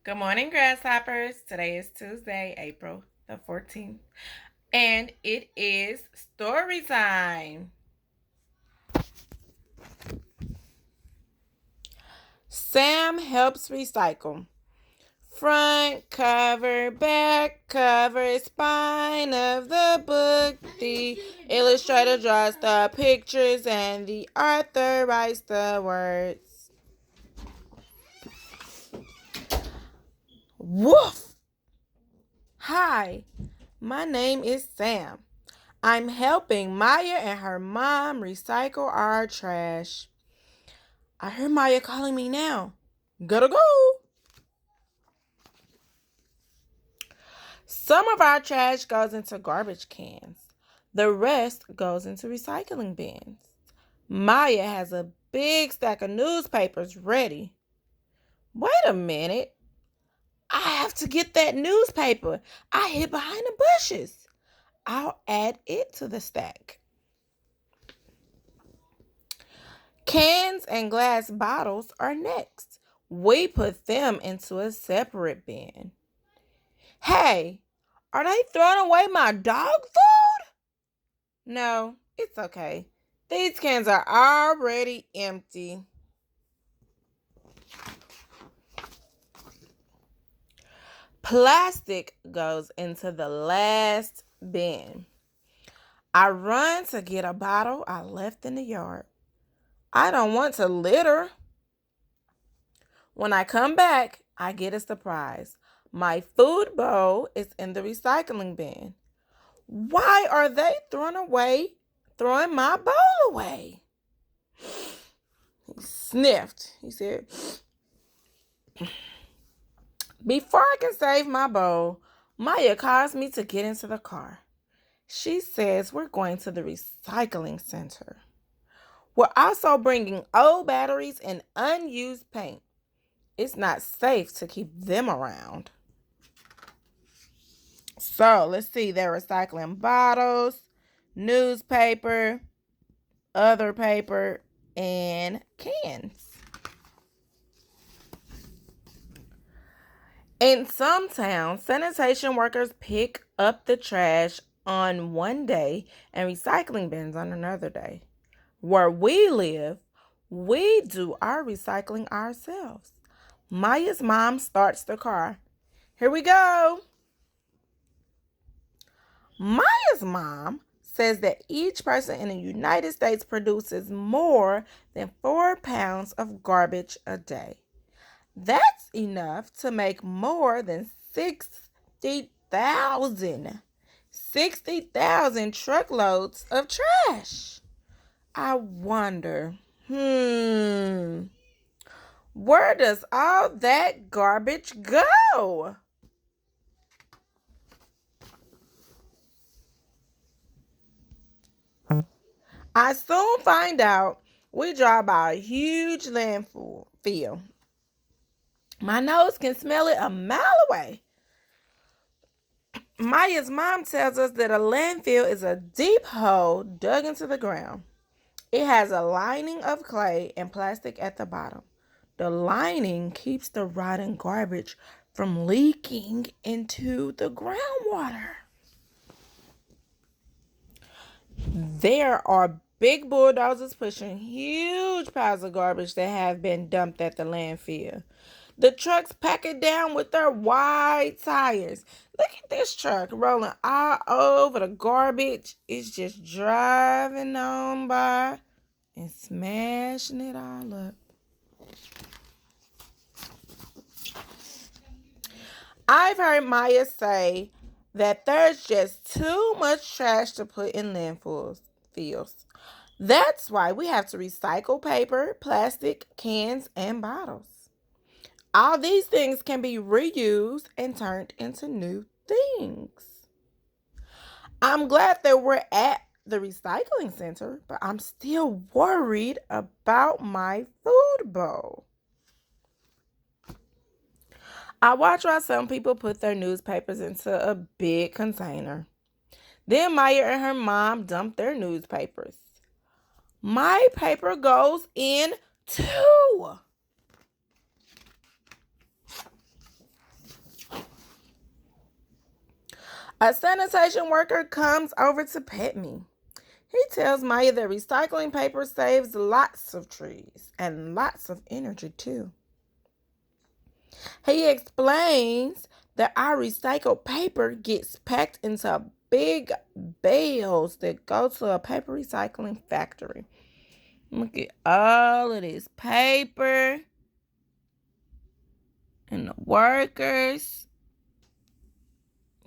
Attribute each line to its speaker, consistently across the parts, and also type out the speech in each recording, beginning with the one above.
Speaker 1: Good morning, grasshoppers. Today is Tuesday, April the 14th, and it is story time. Sam helps recycle. Front cover, back cover, spine of the book. The illustrator draws the pictures and the author writes the words. Woof! Hi, my name is Sam. I'm helping Maya and her mom recycle our trash. I hear Maya calling me now. Gotta go. Some of our trash goes into garbage cans. The rest goes into recycling bins. Maya has a big stack of newspapers ready. Wait a minute. I have to get that newspaper I hid behind the bushes. I'll add it to the stack. Cans and glass bottles are next. We put them into a separate bin. Hey, are they throwing away my dog food? No, it's okay. These cans are already empty. Plastic goes into the last bin. I run to get a bottle I left in the yard. I don't want to litter. When I come back, I get a surprise. My food bowl is in the recycling bin. Why are they throwing my bowl away? He sniffed. He said, before I can save my bowl, Maya calls me to get into the car. She says we're going to the recycling center. We're also bringing old batteries and unused paint. It's not safe to keep them around. So let's see, they're recycling bottles, newspaper, other paper, and cans. In some towns, sanitation workers pick up the trash on one day and recycling bins on another day. Where we live, we do our recycling ourselves. Maya's mom starts the car. Here we go. Maya's mom says that each person in the United States produces more than 4 pounds of garbage a day. That's enough to make more than 60,000 truckloads of trash. I wonder, where does all that garbage go? I soon find out we drive by a huge landfill. My nose can smell it a mile away. Maya's mom tells us that a landfill is a deep hole dug into the ground. It has a lining of clay and plastic at the bottom. The lining keeps the rotten garbage from leaking into the groundwater. There are big bulldozers pushing huge piles of garbage that have been dumped at the landfill. The trucks pack it down with their wide tires. Look at this truck rolling all over the garbage. It's just driving on by and smashing it all up. I've heard Maya say that there's just too much trash to put in landfills. That's why we have to recycle paper, plastic, cans, and bottles. All these things can be reused and turned into new things. I'm glad that we're at the recycling center, but I'm still worried about my food bowl. I watch while some people put their newspapers into a big container. Then Maya and her mom dump their newspapers. My paper goes in too. A sanitation worker comes over to pet me. He tells Maya that recycling paper saves lots of trees and lots of energy too. He explains that our recycled paper gets packed into big bales that go to a paper recycling factory. Look at all of this paper and the workers.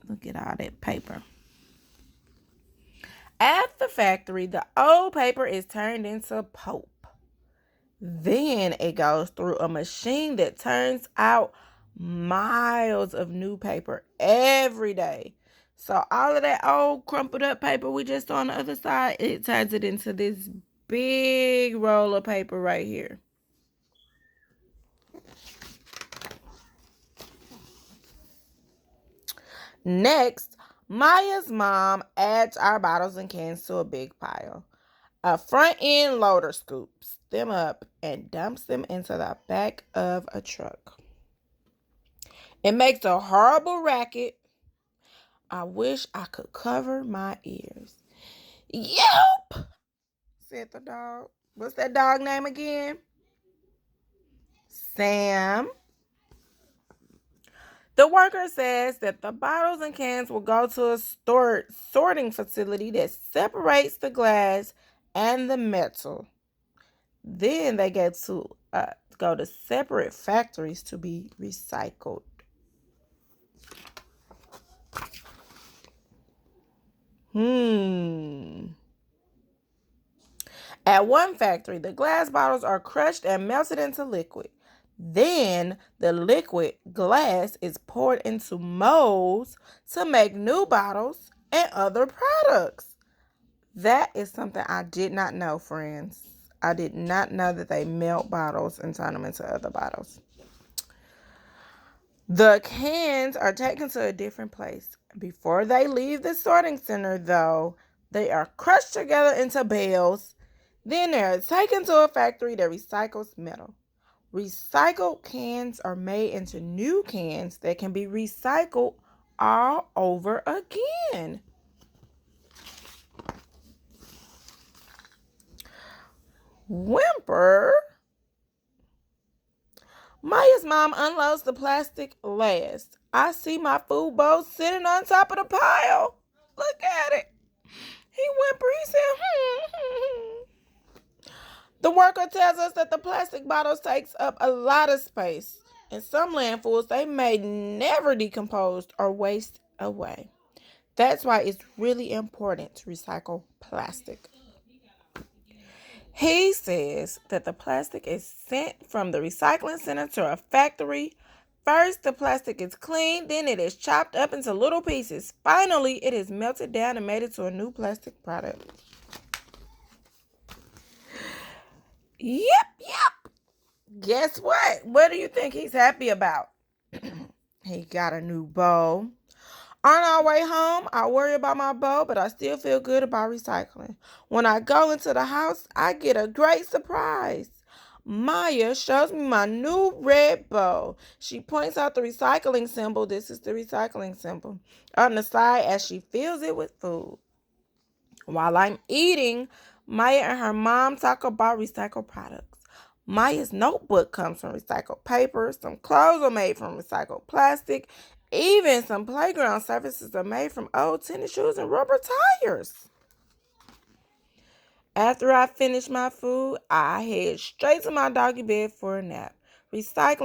Speaker 1: Look at all that paper. At the factory, the old paper is turned into pulp. Then it goes through a machine that turns out miles of new paper every day. So all of that old crumpled up paper we just saw on the other side, it turns it into this big roll of paper right here. Next, Maya's mom adds our bottles and cans to a big pile. A front end loader scoops them up and dumps them into the back of a truck. It makes a horrible racket. I wish I could cover my ears. Yelp, said the dog. What's that dog name again? Sam. The worker says that the bottles and cans will go to a sorting facility that separates the glass and the metal. Then they get to go to separate factories to be recycled. At one factory, the glass bottles are crushed and melted into liquid. Then the liquid glass is poured into molds to make new bottles and other products. That is something I did not know, friends. I did not know that they melt bottles and turn them into other bottles. The cans are taken to a different place. Before they leave the sorting center, though, they are crushed together into bales. Then they are taken to a factory that recycles metal. Recycled cans are made into new cans that can be recycled all over again. Whimper. Maya's mom unloads the plastic last. I see my food bowl sitting on top of the pile. Look at it. He whimpered. He said, The worker tells us that the plastic bottles takes up a lot of space. In some landfills, they may never decompose or waste away. That's why it's really important to recycle plastic. He says that the plastic is sent from the recycling center to a factory. First, the plastic is cleaned, then it is chopped up into little pieces. Finally, it is melted down and made into a new plastic product. Yep. Guess what? What do you think he's happy about? He got a new bowl. On our way home, I worry about my bowl, but I still feel good about recycling. When I go into the house, I get a great surprise. Maya shows me my new red bowl. She points out the recycling symbol. This is the recycling symbol on the side as she fills it with food. While I'm eating, Maya and her mom talk about recycled products. Maya's notebook comes from recycled paper. Some clothes are made from recycled plastic. Even some playground surfaces are made from old tennis shoes and rubber tires. After I finish my food, I head straight to my doggy bed for a nap. Recycling